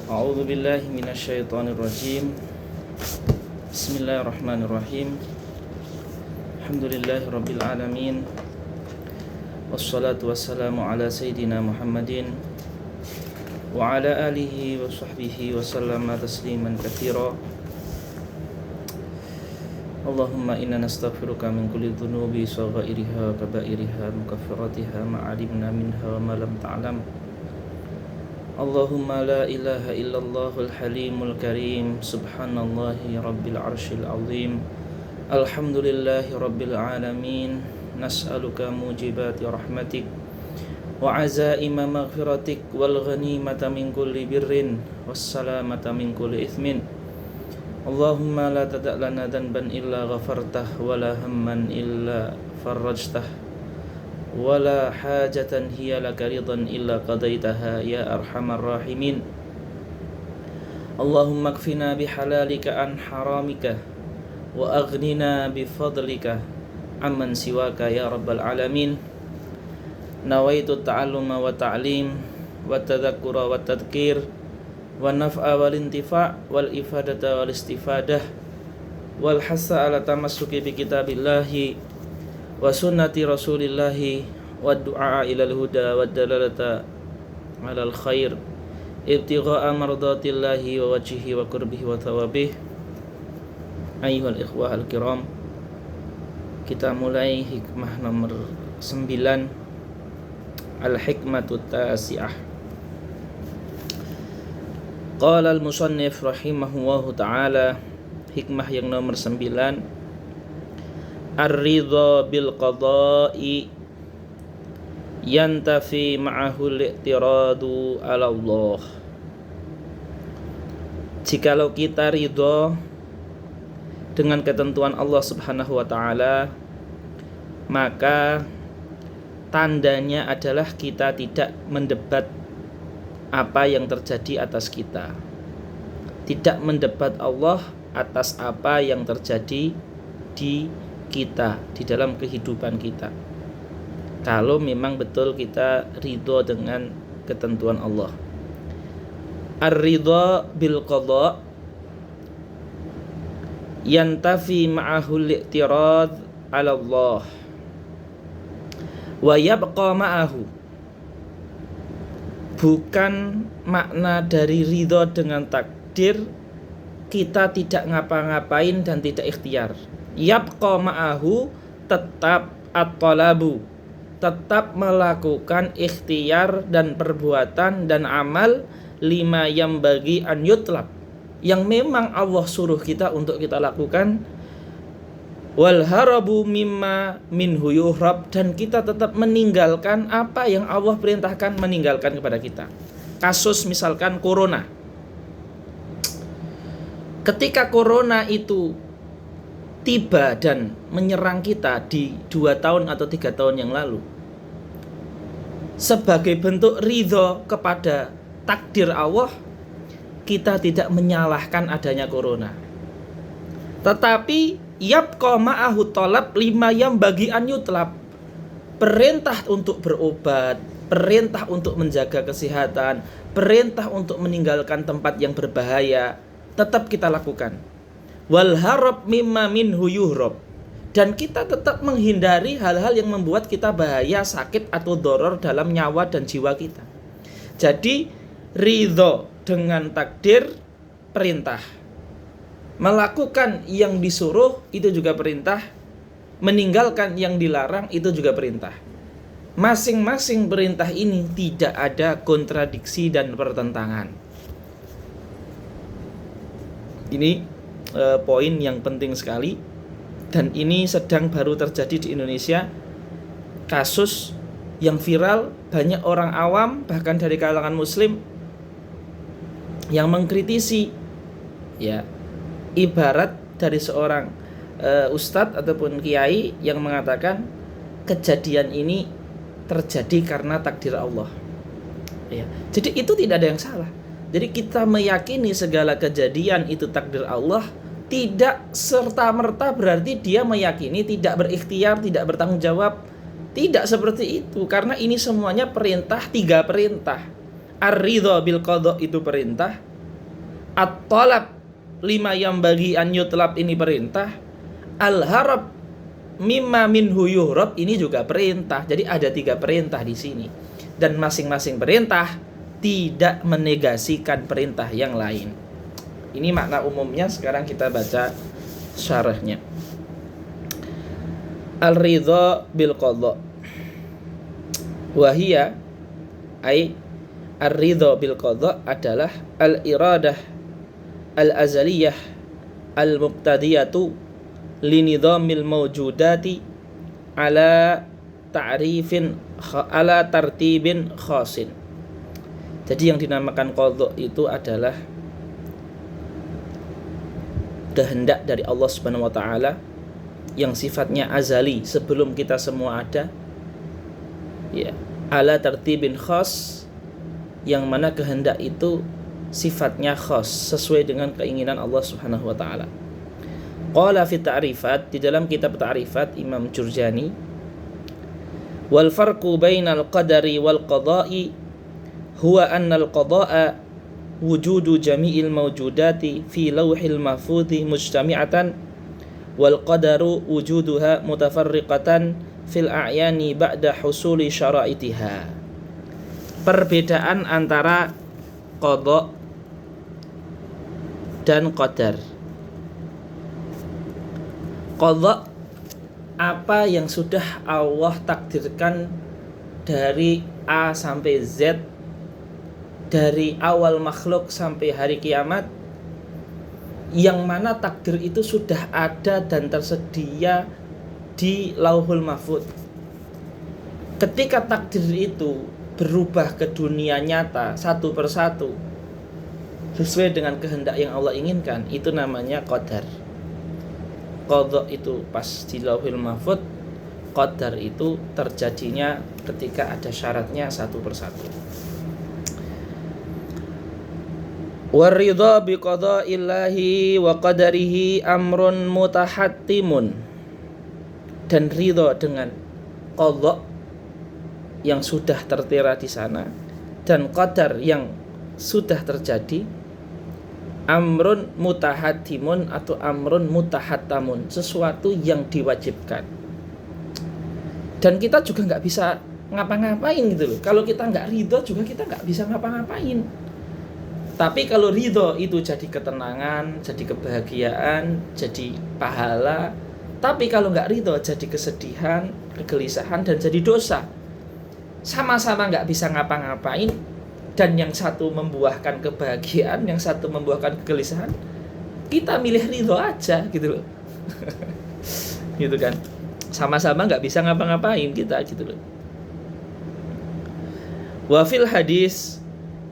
A'udzu billahi minasyaitonir rajim. Bismillahirrahmanirrahim. Alhamdulillahirabbil alamin. Wassalatu wassalamu ala sayidina Muhammadin wa ala alihi wa sahbihi wa sallama tasliman katsira. Allahumma inna nastaghfiruka min kulli dhunubi saghairiha wa kabairiha mukaffiratiha ma 'alimna minha wa ma lam ta'lam. Allahumma la ilaha illallahul halimul karim. Subhanallahi rabbil arshil azim. Alhamdulillahi rabbil alamin. Nas'aluka mujibati rahmatik wa azaima maghfiratik wal ghanimata min kulli birrin was salamata min kulli ithmin. Allahumma la tada' lana dhanban illa ghafartah wa la hamman illa farajtah wala hajatan hiya laka ridan illa qadaitaha ya arhamar rahimin. Allahumma kfina bihalalika an haramika wa aghnina bifadlika amman siwaka ya rabbal alamin. Nawaitu ta'alluma wa ta'lim wa tadhakkura wa tadhkir wa naf'a wal intifa' wal ifadata wal istifadah wal hassa ala tamassuki bi kitabillahi wa sunnati rasulillahi wa du'a ilal huda wa dalalata alal khair ibtigha'a mardatillahi wa wajhihi wa qurbihi wa thawabih. Ayyuhal ikhwah al-kiram, kita mulai hikmah nomor 9, al-hikmatut tasi'ah. Qala al-musannif rahimahullahu ta'ala, hikmah yang nomor 9, ar-ridha bil qada'i yantafi ma'ahu al-i'tiradu 'ala Allah. Jikalau kita ridha dengan ketentuan Allah Subhanahu wa taala, maka tandanya adalah kita tidak mendebat apa yang terjadi atas kita. Tidak mendebat Allah atas apa yang terjadi di kita, di dalam kehidupan kita. Kalau memang betul kita ridho dengan ketentuan Allah. Ar-ridha bil qada yantafi ma'ahu al-i'tirad 'ala Allah wa yabqa ma'ahu. Bukan makna dari ridho dengan takdir kita tidak ngapa-ngapain dan tidak ikhtiar. Yabqa ma'ahu, tetap at-talabu, tetap melakukan ikhtiar dan perbuatan dan amal lima yang bagi an yutlab, yang memang Allah suruh kita untuk kita lakukan. Wal harabu mimma minhu yuhrab, dan kita tetap meninggalkan apa yang Allah perintahkan meninggalkan kepada kita. Kasus misalkan corona. Ketika corona itu tiba dan menyerang kita di 2 tahun atau 3 tahun yang lalu, sebagai bentuk ridho kepada takdir Allah, kita tidak menyalahkan adanya corona. Tetapi yabqa ma'ahu talab lima yang bagi an yutlab, perintah untuk berobat, perintah untuk menjaga kesehatan, perintah untuk meninggalkan tempat yang berbahaya, tetap kita lakukan. Wal harab mimma minhu yuhrab, dan kita tetap menghindari hal-hal yang membuat kita bahaya, sakit atau doror dalam nyawa dan jiwa kita. Jadi ridho dengan takdir perintah, melakukan yang disuruh itu juga perintah, meninggalkan yang dilarang itu juga perintah. Masing-masing perintah ini tidak ada kontradiksi dan pertentangan. Ini poin yang penting sekali, dan ini sedang baru terjadi di Indonesia. Kasus yang viral, banyak orang awam bahkan dari kalangan muslim yang mengkritisi, ya, ibarat dari seorang ustadz ataupun kiai yang mengatakan kejadian ini terjadi karena takdir Allah, ya. Jadi itu tidak ada yang salah. Jadi kita meyakini segala kejadian itu takdir Allah, tidak serta-merta berarti dia meyakini tidak berikhtiar, tidak bertanggung jawab. Tidak seperti itu, karena ini semuanya perintah, 3 perintah. Ar-ridha bil qada itu perintah, At-talab lima yang bagi an yutlab ini perintah. Al-harab mimma minhu yuhrab ini juga perintah. Jadi ada 3 perintah di sini. Dan masing-masing perintah tidak menegasikan perintah yang lain. Ini makna umumnya. Sekarang kita baca syarahnya. Al-ridha bil qadha. Wahia ai ar-ridha bil qadha adalah al-iradah al-azaliyah al-muqtadiyatu linidhamil mawjudati ala tartibin khasin. Jadi yang dinamakan qadha itu adalah kehendak dari Allah Subhanahu wa taala yang sifatnya azali sebelum kita semua ada. Ya, ala tartibin khas, yang mana kehendak itu sifatnya khas sesuai dengan keinginan Allah Subhanahu wa taala. Qala fi ta'rifat, di dalam kitab ta'rifat Imam Jurjani, wal farqu bainal qadari wal qada'i huwa anna al qada'a wujudu jami'il mawjudati fi lawhil mahfudhi mujtami'atan wal qadaru wujuduha mutafarriqatan fil a'yani ba'da husuli syara'itiha. Perbedaan antara qada dan qadar. Qada apa yang sudah Allah takdirkan dari A sampai Z, dari awal makhluk sampai hari kiamat, yang mana takdir itu sudah ada dan tersedia di Lauhul Mahfuz. Ketika takdir itu berubah ke dunia nyata satu persatu sesuai dengan kehendak yang Allah inginkan, itu namanya qadar. Qadha itu pas di Lauhul Mahfuz, qadar itu terjadinya ketika ada syaratnya satu persatu. Waridha bi qada'illahi wa qadarihi amrun mutahattimun. Dan ridha dengan qadha yang sudah tertera di sana dan qadar yang sudah terjadi, amrun mutahatimun atau amrun mutahattamun, sesuatu yang diwajibkan. Dan kita juga nggak bisa ngapa-ngapain gitu loh. Kalau kita nggak ridho juga kita nggak bisa ngapa-ngapain. Tapi kalau ridho itu jadi ketenangan, jadi kebahagiaan, jadi pahala. Tapi kalau nggak ridho jadi kesedihan, kegelisahan, dan jadi dosa. Sama-sama nggak bisa ngapa-ngapain, dan yang satu membuahkan kebahagiaan, yang satu membuahkan kegelisahan. Kita milih ridho aja gitu loh. Gitu kan. Sama-sama nggak bisa ngapa-ngapain kita gitu loh. Wa fil hadis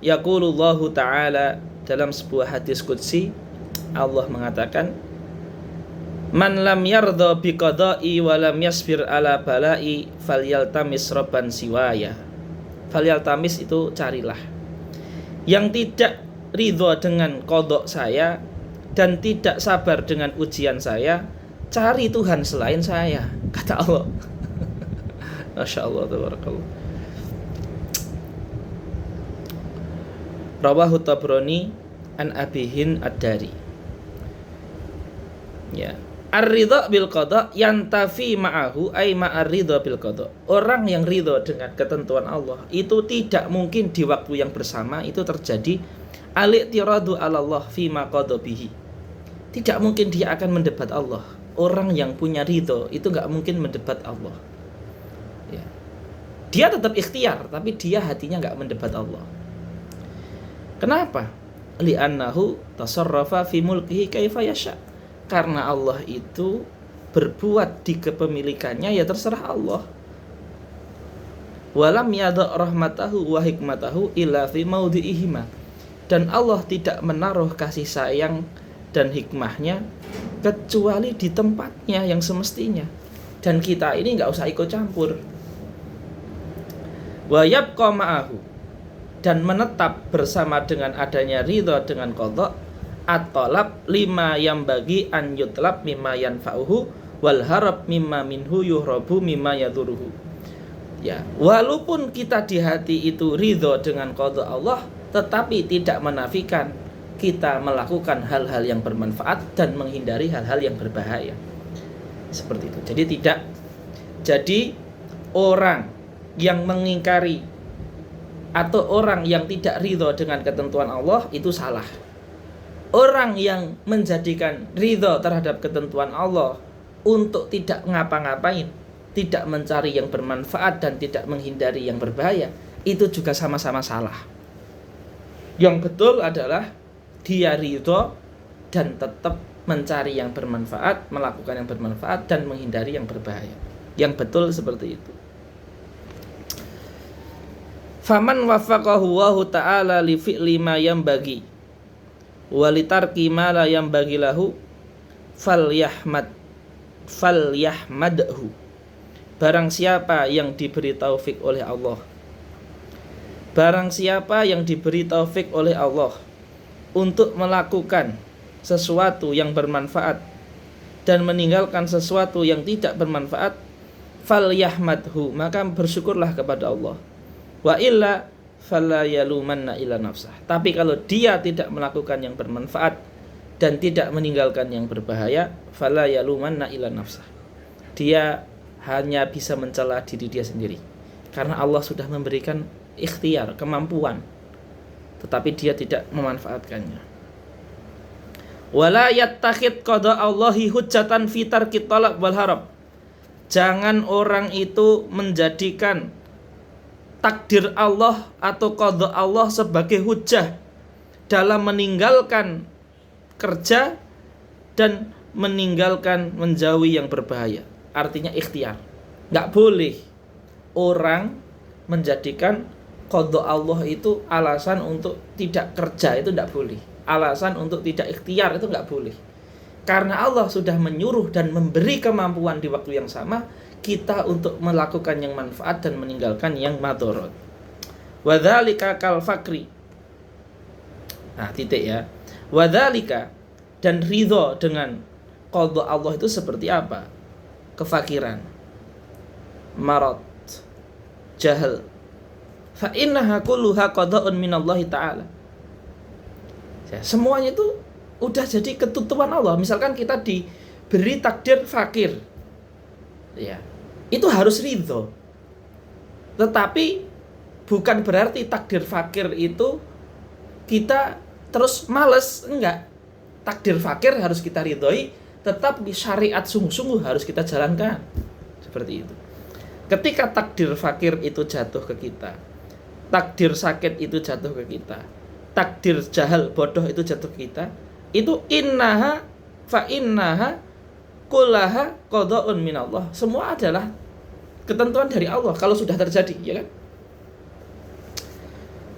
yaqulullahu ta'ala, dalam sebuah hadis qudsi Allah mengatakan, man lam yardha bi qada'i wa lam yasbir ala bala'i falyaltamis rabban siwaya. Falyaltamis itu carilah. Yang tidak ridho dengan qada saya dan tidak sabar dengan ujian saya, cari Tuhan selain saya, kata Allah. Masya Allah, tabarakallah. Rawahu Tabrani an Abihin ad-Dari. Ya. Ar-ridha bil qada yantafi ma'ahu ay ma'ar ridha bil qada. Orang yang ridho dengan ketentuan Allah itu tidak mungkin di waktu yang bersama itu terjadi al-i'tiradu 'ala Allah fi ma qada bihi. Tidak mungkin dia akan mendebat Allah. Orang yang punya ridho itu enggak mungkin mendebat Allah. Ya. Dia tetap ikhtiar, tapi dia hatinya enggak mendebat Allah. Kenapa? Li'annahu tasarrafa fi mulkihi kaifa yasha. Karena Allah itu berbuat di kepemilikannya ya terserah Allah. Walam yada' rahmatahu wa hikmatahu illa fi maudhi'ihima. Dan Allah tidak menaruh kasih sayang dan hikmahnya kecuali di tempatnya yang semestinya. Dan kita ini enggak usah ikut campur. Wa yabqa ma'ahu, dan menetap bersama dengan adanya ridha dengan qada, at-talab lima yang bagi an yutlab mimma yanfa'uhu wal harab mimma minhu yuhrabu mimma yaduruhu. Ya, walaupun kita di hati itu ridha dengan qada Allah, tetapi tidak menafikan kita melakukan hal-hal yang bermanfaat dan menghindari hal-hal yang berbahaya. Seperti itu. Jadi orang yang mengingkari atau orang yang tidak ridho dengan ketentuan Allah itu salah. Orang yang menjadikan ridho terhadap ketentuan Allah untuk tidak ngapa-ngapain, tidak mencari yang bermanfaat dan tidak menghindari yang berbahaya, itu juga sama-sama salah. Yang betul adalah dia ridho dan tetap mencari yang bermanfaat, melakukan yang bermanfaat dan menghindari yang berbahaya. Yang betul seperti itu. Faman waffaqahu Allahu ta'ala li fi'li ma yanbaghi wa li tarki ma la yanbaghi lahu falyahmadhu. Barang siapa yang diberi taufik oleh Allah, barang siapa yang diberi taufik oleh Allah untuk melakukan sesuatu yang bermanfaat dan meninggalkan sesuatu yang tidak bermanfaat, falyahmadhu, maka bersyukurlah kepada Allah. Wa illa fala yalumanna ila nafsah. Tapi kalau dia tidak melakukan yang bermanfaat dan tidak meninggalkan yang berbahaya, fala yalumanna ila nafsah. Dia hanya bisa mencela diri dia sendiri. Karena Allah sudah memberikan ikhtiar, kemampuan, tetapi dia tidak memanfaatkannya. Wala yattakhid qada Allahi hujjatan fi tarki talab wal harab. Jangan orang itu menjadikan takdir Allah atau qada Allah sebagai hujjah dalam meninggalkan kerja dan meninggalkan menjauhi yang berbahaya. Artinya ikhtiar. Nggak boleh orang menjadikan qada Allah itu alasan untuk tidak kerja, itu nggak boleh. Alasan untuk tidak ikhtiar itu nggak boleh. Karena Allah sudah menyuruh dan memberi kemampuan di waktu yang sama kita untuk melakukan yang manfaat dan meninggalkan yang madharat. Wadzalika kal fakri. Nah, titik ya. Wadzalika, dan ridho dengan qada Allah itu seperti apa? Kefakiran, marad, jahal. Fa innaha kulluha qada'un minallahi ta'ala. Ya, semuanya itu udah jadi ketentuan Allah. Misalkan kita diberi takdir fakir, ya, itu harus ridho. Tetapi bukan berarti takdir fakir itu kita terus males, enggak. Takdir fakir harus kita ridhoi, tetap di syariat sungguh-sungguh harus kita jalankan. Seperti itu. Ketika takdir fakir itu jatuh ke kita, takdir sakit itu jatuh ke kita, takdir jahal bodoh itu jatuh ke kita, itu innaha fa innaha kullaha qada'un minallah. Semua adalah ketentuan dari Allah kalau sudah terjadi, ya kan?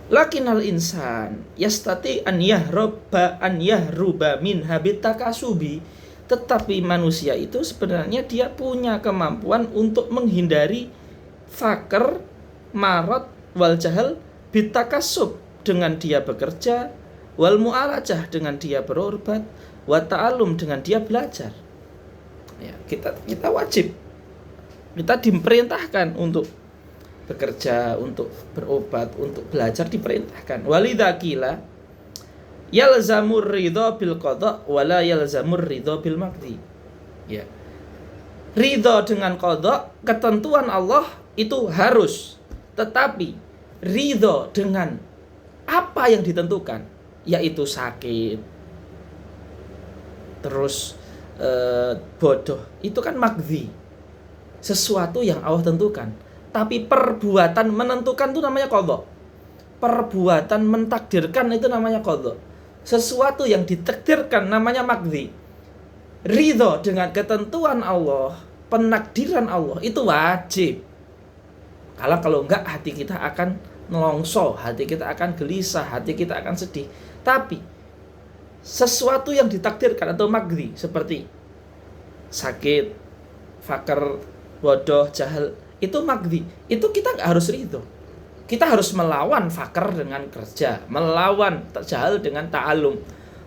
Lakinnal insan yastati an yahruba min habit takasubi. Tetapi manusia itu sebenarnya dia punya kemampuan untuk menghindari fakir, marad, wal jahal bitakasub, dengan dia bekerja, wal mu'alajah, dengan dia berobat, wa ta'allum, dengan dia belajar. Ya, kita wajib, kita diperintahkan untuk bekerja, untuk berobat, untuk belajar, diperintahkan. Walidha qila yalzamur ridha bil qada wa la yalzamur ridha bil maqdi. Ya. Ridha dengan qada, ketentuan Allah itu harus, tetapi ridha dengan apa yang ditentukan, yaitu sakit, terus bodoh, itu kan maqdi, sesuatu yang Allah tentukan. Tapi perbuatan menentukan itu namanya qada. Perbuatan mentakdirkan itu namanya qada. Sesuatu yang ditakdirkan namanya maqdi. Ridho dengan ketentuan Allah, penakdiran Allah, itu wajib. Kalau enggak, hati kita akan nelongso, hati kita akan gelisah, hati kita akan sedih. Tapi sesuatu yang ditakdirkan atau maqdi seperti sakit, fakir, bodoh, jahal, itu maqdi. Itu kita nggak harus ridho. Kita harus melawan fakir dengan kerja, melawan jahal dengan ta'alum,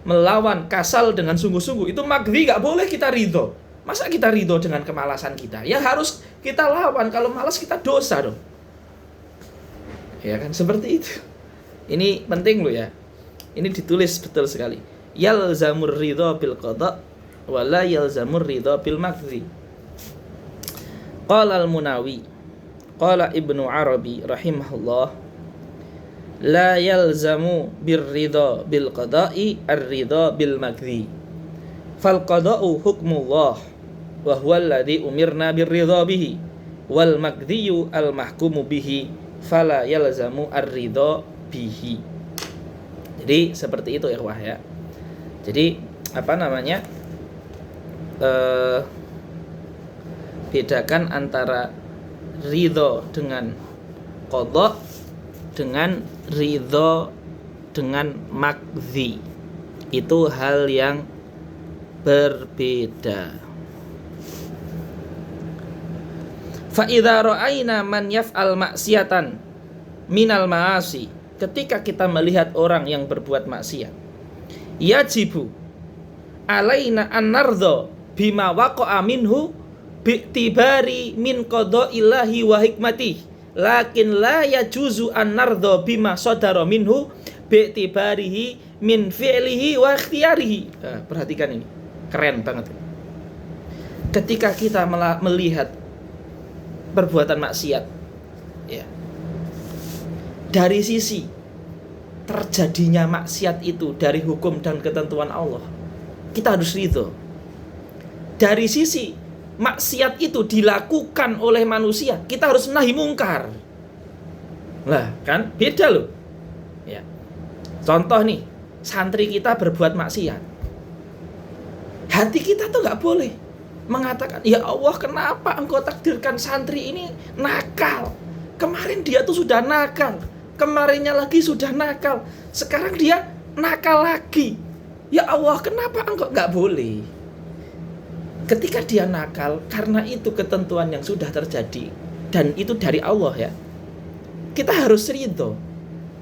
melawan kasal dengan sungguh-sungguh. Itu maqdi, nggak boleh kita ridho. Masa kita ridho dengan kemalasan kita? Ya harus kita lawan. Kalau malas kita dosa dong. Ya kan, seperti itu. Ini penting loh ya. Ini ditulis betul sekali. Yalzamur ridha bil qada wa la yalzamur ridha bil makdhi. Qala al-Munawi, qala Ibnu Arabi rahimahullah, la yalzamu bir ridha bil qada'i ar-ridha bil makdhi. Fal qada'u hukmullah wa huwa alladhi umirna bir ridha bihi wal makdhiyu al mahkumu bihi fala yalzamu ar-ridha bihi. Jadi seperti itu ikhwah ya. Jadi bedakan antara ridho dengan qadha dengan ridho dengan makdhi. Itu hal yang berbeda. Fa idza ra'aina man yaf'al maksiatan minal ma'asi, ketika kita melihat orang yang berbuat maksiat, yajibu alaina an nardha bima waqa'a minhu bi'tibari min qada'illahi wa hikmatihi, lakin la yajuzu an nardha bima sadara minhu bi'tibarihi min fi'lihi wa ikhtiyarihi. Perhatikan ini, keren banget. Ketika kita melihat perbuatan maksiat, ya, dari sisi terjadinya maksiat itu dari hukum dan ketentuan Allah, kita harus ridho. Dari sisi maksiat itu dilakukan oleh manusia, kita harus nahi mungkar. Lah, kan beda loh. Ya. Contoh nih, santri kita berbuat maksiat. Hati kita tuh nggak boleh mengatakan, ya Allah, kenapa engkau takdirkan santri ini nakal? Kemarin dia tuh sudah nakal, kemarinnya lagi sudah nakal, sekarang dia nakal lagi. Ya Allah, kenapa engkau? Nggak boleh. Ketika dia nakal, karena itu ketentuan yang sudah terjadi dan itu dari Allah ya, kita harus ridho.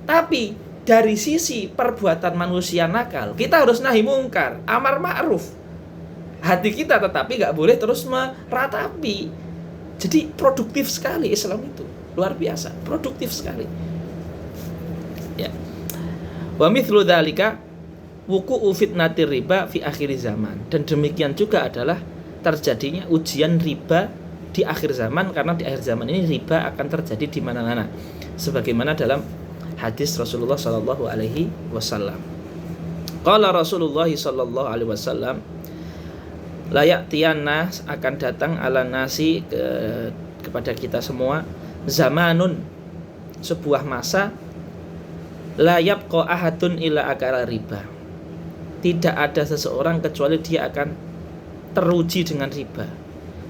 Tapi dari sisi perbuatan manusia nakal, kita harus nahi mungkar, amar ma'ruf. Hati kita tetapi nggak boleh terus meratapi. Jadi produktif sekali Islam itu, luar biasa, produktif sekali. Ya. Wa mithlu dzalika wuqu'u fitnatir riba fi akhir zaman, dan demikian juga adalah terjadinya ujian riba di akhir zaman, karena di akhir zaman ini riba akan terjadi di mana-mana, sebagaimana dalam hadis Rasulullah sallallahu alaihi wasallam. Qala Rasulullah sallallahu alaihi wasallam, layak tianna, akan datang ala nasi kepada kita semua, zamanun, sebuah masa, layab ko ahadun ila akala riba, tidak ada seseorang kecuali dia akan teruji dengan riba.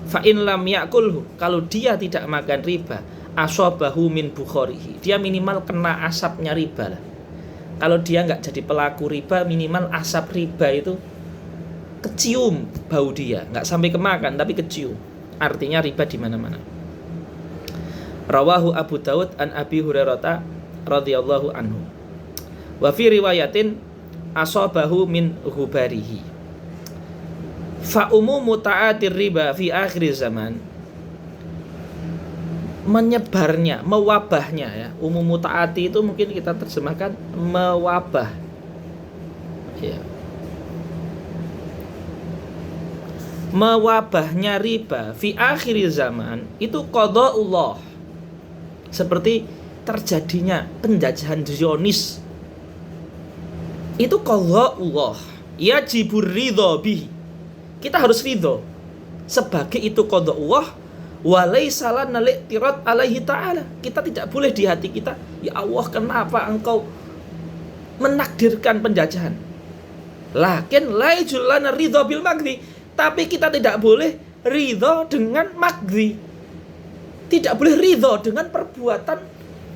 Fa in lam yakulhu, kalau dia tidak makan riba, asobahu min bukharihi, dia minimal kena asapnya riba lah. Kalau dia nggak jadi pelaku riba, minimal asap riba itu kecium bau dia, nggak sampai kemakan tapi kecium. Artinya riba di mana-mana. Rawahu Abu Daud an Abi Hurairah radhiyallahu anhu. Wa fi riwayatin asabahu min ghubarihi. Fa umumu ta'atir riba fi akhir zaman, menyebarnya, mewabahnya ya. Umumu ta'ati itu mungkin kita terjemahkan mewabah. Ya. Mewabahnya riba fi akhir zaman itu qada'ullah, seperti terjadinya penjajahan Zionis, itu qada'ullah, yajibur ridha bihi, kita harus ridho sebagai itu qada'ullah, wa laisa lana li'tirad alaihi ta'ala, kita tidak boleh di hati kita, ya Allah, kenapa engkau menakdirkan penjajahan, lakin la yajul lana ridha bil maghdhi, tapi kita tidak boleh ridho dengan maghdhi, tidak boleh ridho dengan perbuatan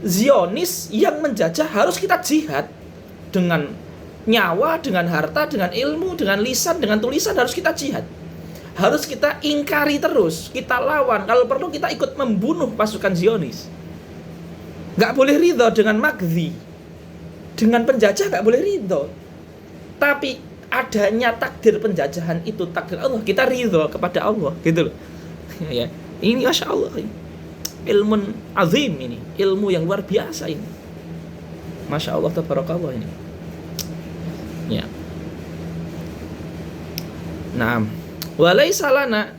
Zionis yang menjajah. Harus kita jihad dengan nyawa, dengan harta, dengan ilmu, dengan lisan, dengan tulisan, harus kita jihad. Harus kita ingkari terus, kita lawan, kalau perlu kita ikut membunuh pasukan Zionis. Gak boleh ridho dengan maghdhi, dengan penjajah gak boleh ridho. Tapi adanya takdir penjajahan itu takdir Allah, kita ridho kepada Allah, gitu loh. Ya, ini masya Allah, ilmu azim ini, ilmu yang luar biasa ini, masya Allah tabarakallah ini. Ya. Naam. Walaysa lana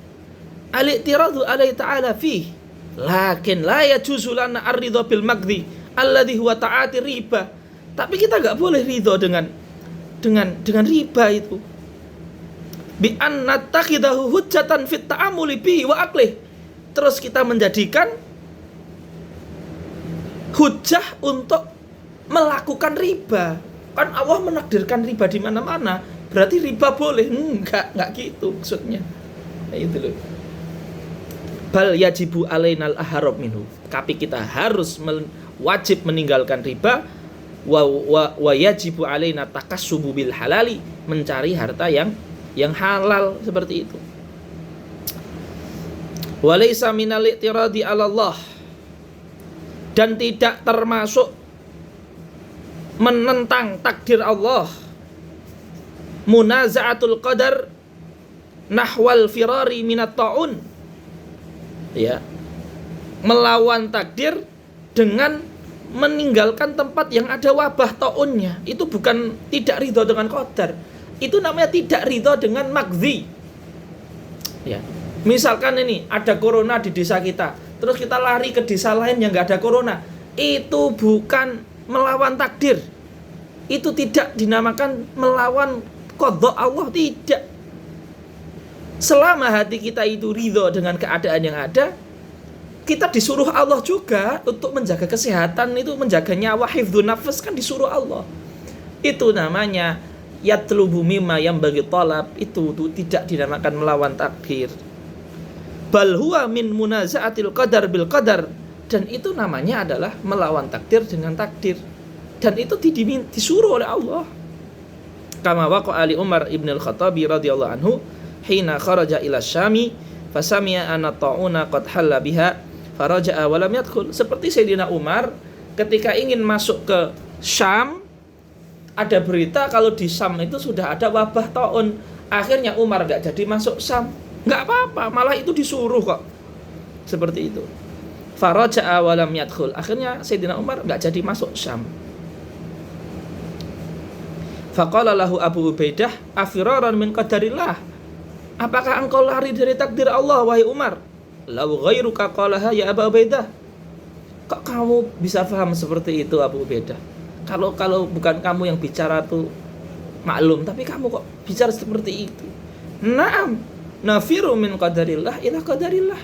al-i'tiradu alaihi ta'ala fi. Lakin la yajuzu lana ar-ridha bil maghdhi alladhi huwa ta'ati riba. Tapi kita enggak boleh ridha dengan riba itu. Bi an nattakhidahu hujjatan fit ta'amuli bihi wa aqlih. Terus kita menjadikan hujjah untuk melakukan riba. Kan Allah menakdirkan riba di mana-mana, berarti riba boleh? Enggak gitu maksudnya. Nah, itu loh. Bal yajibu alainal aharab minhu. Tapi kita harus wajib meninggalkan riba, wa yajibu alaina takassubu bil halali, mencari harta yang halal seperti itu. Walaysa minal i'tiradi 'ala Allah, dan tidak termasuk menentang takdir Allah, munaza'atul qadar nahwal firari minat ta'un, ya, melawan takdir dengan meninggalkan tempat yang ada wabah ta'unnya. Itu bukan tidak ridho dengan qadar, itu namanya tidak ridho dengan maghdhi. Ya, misalkan ini ada corona di desa kita, terus kita lari ke desa lain yang nggak ada corona, itu bukan melawan takdir, itu tidak dinamakan melawan qadha Allah, tidak. Selama hati kita itu ridho dengan keadaan yang ada, kita disuruh Allah juga untuk menjaga kesehatan, itu menjaga nyawa, hifdzun nafas, kan disuruh Allah. Itu namanya yatlubu mimma yang bagi talab, itu tidak dinamakan melawan takdir. Bal huwa min munaza'atil qadar bil qadar, dan itu namanya adalah melawan takdir dengan takdir, dan itu disuruh oleh Allah. Kama waqa'a li Umar ibn al-Khattabi radhiyallahu anhu hina kharaja ila Syami fasami'a anna ta'una qad halla biha faraja'a wa lam yadkhul. Seperti Sayyidina Umar ketika ingin masuk ke Syam, ada berita kalau di Syam itu sudah ada wabah ta'un. Akhirnya Umar enggak jadi masuk Syam. Enggak apa-apa, malah itu disuruh kok. Seperti itu. Faraja'a wa lam yadkhul. Akhirnya Sayyidina Umar enggak jadi masuk Syam. Faqala lahu Abu Ubaidah afiraran min qadarillah. Apakah engkau lari dari takdir Allah wahai Umar? Lau ghairuka qalaha ya Abu Ubaidah. Kok kamu bisa paham seperti itu Abu Ubaidah? Kalau bukan kamu yang bicara tuh maklum, tapi kamu kok bicara seperti itu. Naam, nafiru min qadarillah ila qadarillah.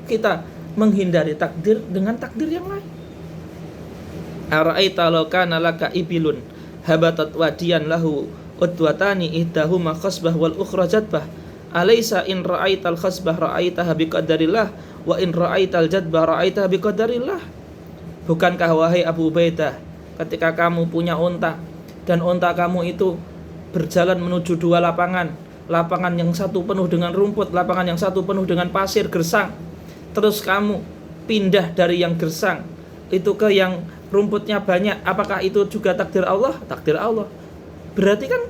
Kita menghindari takdir dengan takdir yang lain. Ara'aita law kana laka ibilun habatat wadiyan lahu udwatani ihdahuma khasbah wal ukhra jadbah alaysa in ra'aital khasbah ra'aitaha biqadarillah wa in ra'aital jadbah ra'aitaha biqadarillah. Bukankah wahai Abu Ubaidah, ketika kamu punya unta dan unta kamu itu berjalan menuju dua lapangan yang satu penuh dengan rumput, lapangan yang satu penuh dengan pasir gersang, terus kamu pindah dari yang gersang itu ke yang rumputnya banyak, apakah itu juga takdir Allah? Takdir Allah. Berarti kan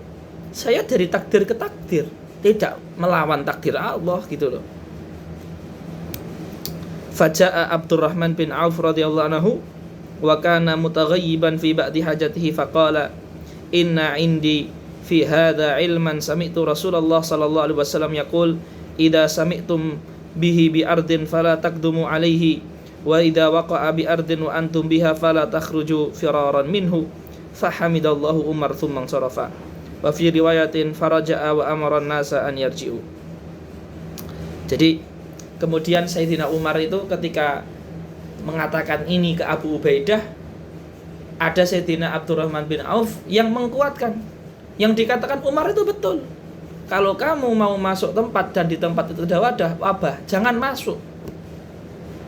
saya dari takdir ke takdir, tidak melawan takdir Allah gitu loh. Faja'a Abdurrahman bin Auf radhiyallahu anhu wa kana mutaghayyiban fi ba'di hajatihi faqala inna indi fi hadha ilman sami'tu Rasulullah sallallahu alaihi wasallam yaqul idza sami'tum bihi bi ardin fala taqdumu alaihi wa idza waqa'a bi ardin wa antum biha fala takhruju firaran minhu. Fahamidallahu Umar thumma sarafa. Wa fi riwayatin faraja'a wa amara an-nasa an yarji'u. Jadi kemudian Sayyidina Umar itu ketika mengatakan ini ke Abu Ubaidah, ada Sayyidina Abdurrahman bin Auf yang menguatkan. Yang dikatakan Umar itu betul. Kalau kamu mau masuk tempat dan di tempat itu ada wabah, jangan masuk.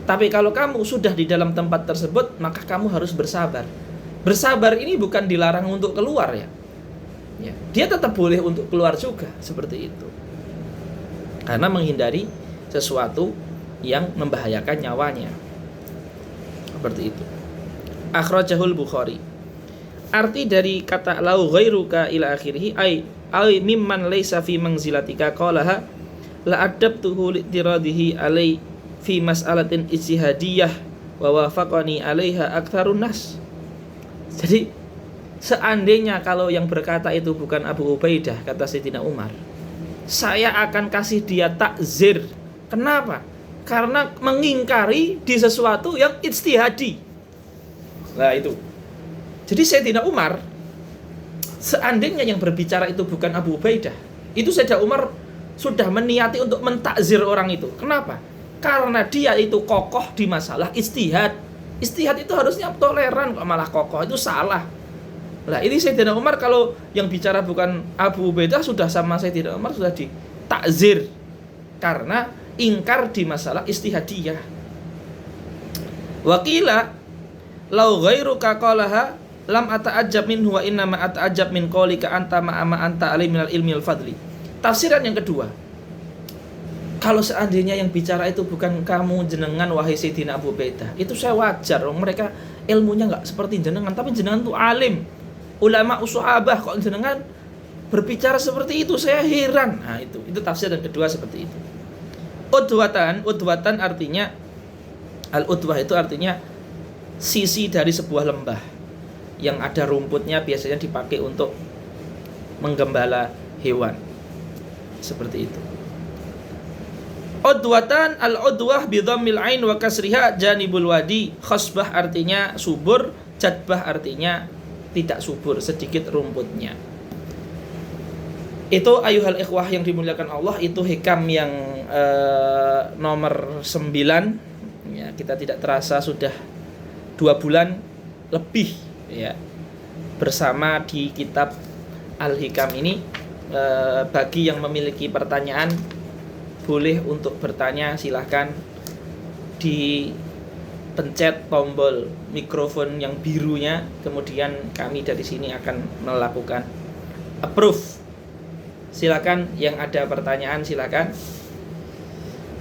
Tapi kalau kamu sudah di dalam tempat tersebut, maka kamu harus bersabar. Bersabar ini bukan dilarang untuk keluar ya. Dia tetap boleh untuk keluar juga, seperti itu. Karena menghindari sesuatu yang membahayakan nyawanya. Seperti itu. Akhrajahul Bukhari. Arti dari kata lau ghairuka ila akhirih ay mimman laysa fi manzilatika qalaha la adabtuhu li'tiradihi alai fi mas'alatin ijtihadiyah wa wafaqani 'alaiha aktsarun nas. Jadi Seandainya kalau yang berkata itu bukan Abu Ubaidah, kata Sayyidina Umar, saya akan kasih dia takzir. Kenapa? Karena mengingkari di sesuatu yang ijtihadi. Nah itu. Jadi Sayyidina Umar, seandainya yang berbicara itu bukan Abu Ubaidah, itu Sayyidina Umar sudah meniati untuk mentakzir orang itu. Kenapa? Karena dia itu kokoh di masalah ijtihad. Ijtihad itu harusnya toleran, kok malah kokoh, itu salah. Nah ini Sayyidina Umar kalau yang bicara bukan Abu Ubaidah, sudah sama Sayyidina Umar sudah ditakzir karena ingkar di masalah ijtihadiyah. Wakila lau ghairuka qalaha lam ata'ajjab minhu wa inna ma ata'ajjab min qaulika anta ma'ama anta alim minal ilmi al fadli. Tafsiran yang kedua, kalau seandainya yang bicara itu bukan kamu jenengan wahai Sayyidina Abu Ubaidah, itu saya wajar, mereka ilmunya nggak seperti jenengan, tapi jenengan tuh alim, ulama usahabah, kok jenengan berbicara seperti itu, saya heran. Nah itu tafsir yang kedua seperti itu. Udwatan artinya, al-udwah itu artinya sisi dari sebuah lembah yang ada rumputnya, biasanya dipakai untuk menggembala hewan, seperti itu. Udwatan al-udwah bi dhammil ain wa kasriha janibul wadi. Khasbah artinya subur, jadbah artinya tidak subur, sedikit rumputnya. Itu ayuhal ikhwah yang dimuliakan Allah, itu hikam yang nomor 9. Ya, kita tidak terasa sudah 2 bulan lebih ya bersama di kitab Al-Hikam ini. Bagi yang memiliki pertanyaan, boleh untuk bertanya, silahkan dipencet tombol mikrofon yang birunya, kemudian kami dari sini akan melakukan approve. Silakan yang ada pertanyaan, silakan.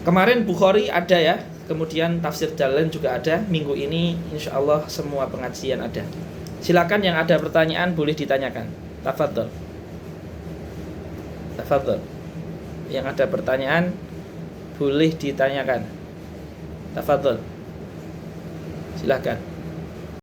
Kemarin Bukhari ada ya, kemudian tafsir Jalalain juga ada. Minggu ini insya Allah semua pengajian ada. Silakan yang ada pertanyaan boleh ditanyakan. Tafadhol. Yang ada pertanyaan boleh ditanyakan. Tafadhol. Silakan.